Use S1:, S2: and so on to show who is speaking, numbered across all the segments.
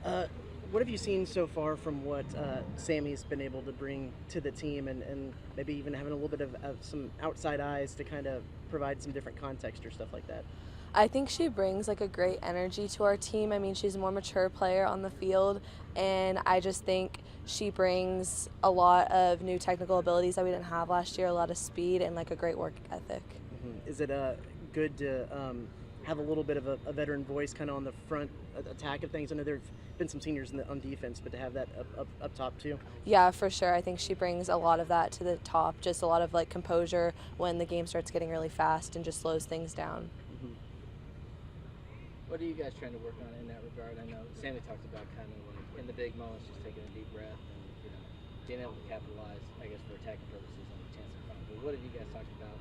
S1: Uh, what have you seen so far from what Sammy's been able to bring to the team, and maybe even having a little bit of some outside eyes to kind of provide some different context or stuff like that?
S2: I think she brings like a great energy to our team. I mean, she's a more mature player on the field, and I just think she brings a lot of new technical abilities that we didn't have last year, a lot of speed and like a great work ethic.
S1: Is it good to have a little bit of a veteran voice kind of on the front attack of things? I know there have been some seniors on defense, but to have that up top too.
S2: Yeah, for sure. I think she brings a lot of that to the top, just a lot of like composure when the game starts getting really fast and just slows things down.
S1: hmm
S3: What are you guys trying to work on in that regard? I know Sammy talked about kind of like in the big moments, just taking a deep breath and being able to capitalize, I guess, for attacking purposes on the chance in front. But what have you guys talked about?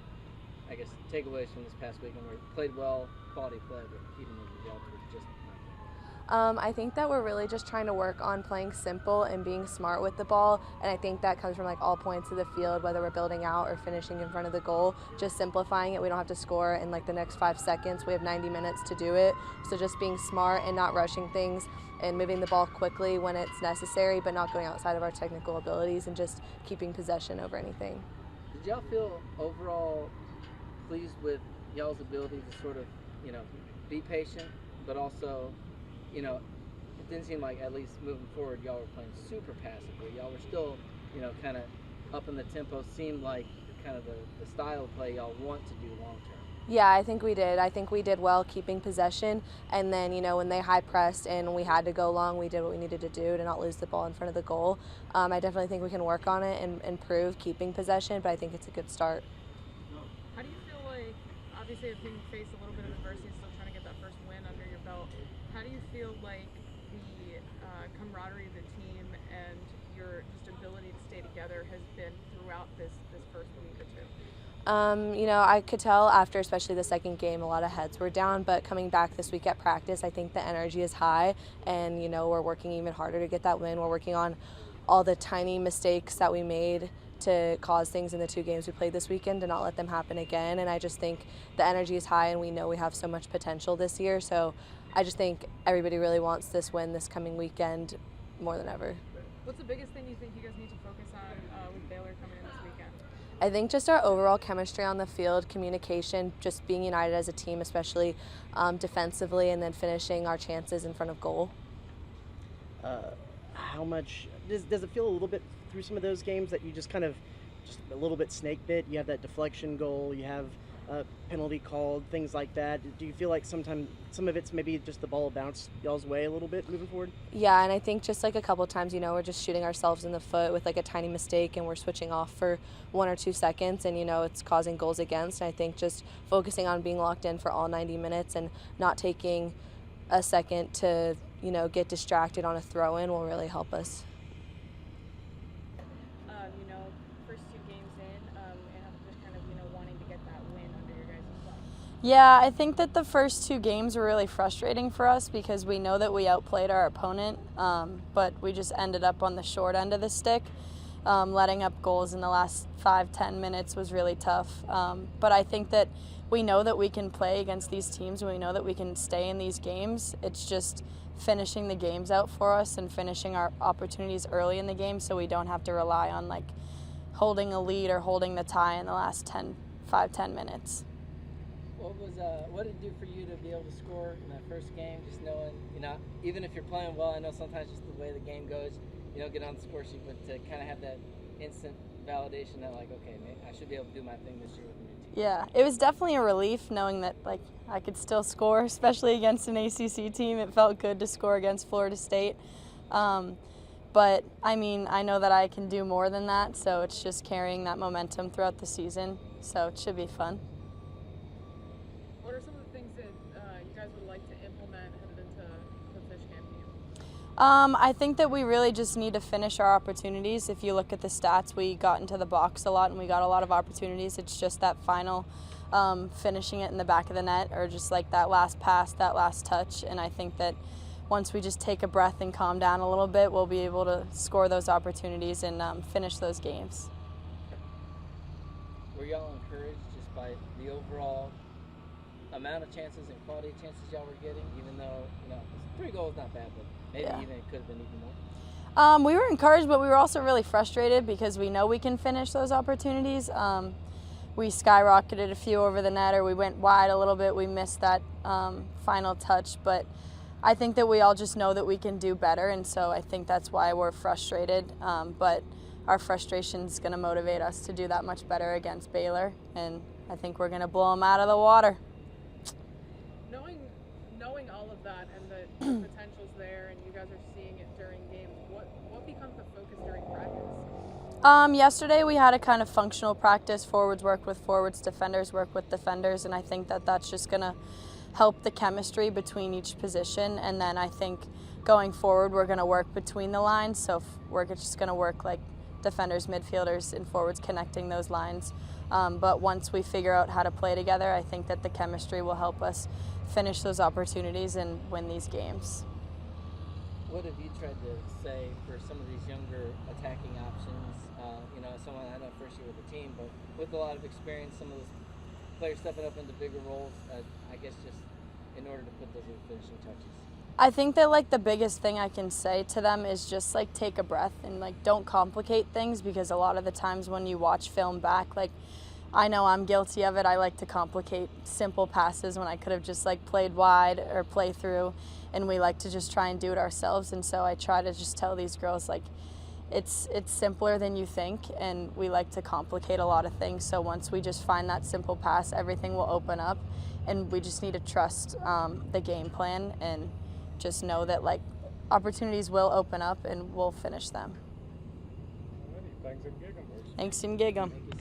S3: I guess takeaways from this past weekend where you played well, quality play, but even the results were just not good.
S2: I think that we're really just trying to work on playing simple and being smart with the ball, and I think that comes from like all points of the field, whether we're building out or finishing in front of the goal. Just simplifying it. We don't have to score in like the next 5 seconds. We have 90 minutes to do it. So just being smart and not rushing things and moving the ball quickly when it's necessary, but not going outside of our technical abilities and just keeping possession over anything.
S3: Did y'all feel overall pleased with y'all's ability to sort of, be patient, but also, it didn't seem like, at least moving forward, y'all were playing super passively. Y'all were still, kind of up in the tempo. Seemed like kind of the style of play y'all want to do long term.
S2: Yeah, I think we did. I think we did well keeping possession. And then, when they high pressed and we had to go long, we did what we needed to do to not lose the ball in front of the goal. I definitely think we can work on it and improve keeping possession, but I think it's a good start.
S4: How do you feel like, obviously, if you face a little bit of adversity, still trying to get that first win under your belt, how do you feel like the camaraderie of the team and your just ability to stay together has been throughout this first week or two?
S2: I could tell after especially the second game a lot of heads were down, but coming back this week at practice, I think the energy is high and, we're working even harder to get that win. We're working on all the tiny mistakes that we made to cause things in the 2 games we played this weekend to not let them happen again. And I just think the energy is high and we know we have so much potential this year. So I just think everybody really wants this win this coming weekend more than ever.
S4: What's the biggest thing you think you guys need to focus on with Baylor coming in this weekend?
S2: I think just our overall chemistry on the field, communication, just being united as a team, especially defensively, and then finishing our chances in front of goal.
S1: How much does it feel a little bit through some of those games that you just kind of just a little bit snake bit? You have that deflection goal, you have a penalty called, things like that. Do you feel like some of it's maybe just the ball bounced y'all's way a little bit moving forward?
S2: Yeah, and I think just like a couple times, we're just shooting ourselves in the foot with like a tiny mistake and we're switching off for 1 or 2 seconds and, it's causing goals against. And I think just focusing on being locked in for all 90 minutes and not taking a second to, get distracted on a throw-in will really help us.
S4: First 2 games in, and just kind of, wanting to get that win under your guys' belt.
S5: Yeah, I think that the first 2 games were really frustrating for us because we know that we outplayed our opponent, but we just ended up on the short end of the stick. Letting up goals in the last 5-10 minutes was really tough. But I think that we know that we can play against these teams and we know that we can stay in these games. It's just finishing the games out for us and finishing our opportunities early in the game so we don't have to rely on like holding a lead or holding the tie in the last 5-10 minutes.
S3: What did it do for you to be able to score in that first game? Just knowing, even if you're playing well, I know sometimes just the way the game goes, you don't get on the score sheet, but to kind of have that instant validation that like, okay, man, I should be able to do my thing this year with the new team.
S5: Yeah, it was definitely a relief knowing that like I could still score, especially against an ACC team. It felt good to score against Florida State. But I mean, I know that I can do more than that, so it's just carrying that momentum throughout the season. So it should be fun.
S4: What are some of the things that you guys would like to implement headed into the fish campaign?
S5: I think that we really just need to finish our opportunities. If you look at the stats, we got into the box a lot and we got a lot of opportunities. It's just that final finishing it in the back of the net or just like that last pass, that last touch. And I think that once we just take a breath and calm down a little bit, we'll be able to score those opportunities and finish those games.
S3: Were y'all encouraged just by the overall amount of chances and quality of chances y'all were getting, even though, 3 goals not bad, but maybe
S5: Yeah.
S3: even it could have been even more?
S5: We were encouraged, but we were also really frustrated because we know we can finish those opportunities. We skyrocketed a few over the net, or we went wide a little bit. We missed that final touch, but I think that we all just know that we can do better, and so I think that's why we're frustrated. But our frustration is going to motivate us to do that much better against Baylor, and I think we're going to blow them out of the water.
S4: Knowing all of that and the potential's there, and you guys are seeing it during games, what becomes the focus during practice?
S5: Yesterday we had a kind of functional practice. Forwards work with forwards, defenders work with defenders, and I think that that's just going to help the chemistry between each position. And then I think going forward we're going to work between the lines, so we're just going to work like defenders, midfielders, and forwards connecting those lines. But once we figure out how to play together, I think that the chemistry will help us finish those opportunities and win these games.
S3: What have you tried to say for some of these younger attacking options? Someone I know first year with the team, but with a lot of experience, some of those players stepping up into bigger roles, I guess just in order to put those finishing touches.
S5: I think that like the biggest thing I can say to them is just like take a breath and like don't complicate things, because a lot of the times when you watch film back, like I know I'm guilty of it. I like to complicate simple passes when I could have just like played wide or play through, and we like to just try and do it ourselves. And so I try to just tell these girls like it's simpler than you think, and we like to complicate a lot of things. So once we just find that simple pass, everything will open up, and we just need to trust the game plan and just know that like opportunities will open up and we'll finish them.
S6: Thanks and gig 'em.
S5: Thanks and gig 'em.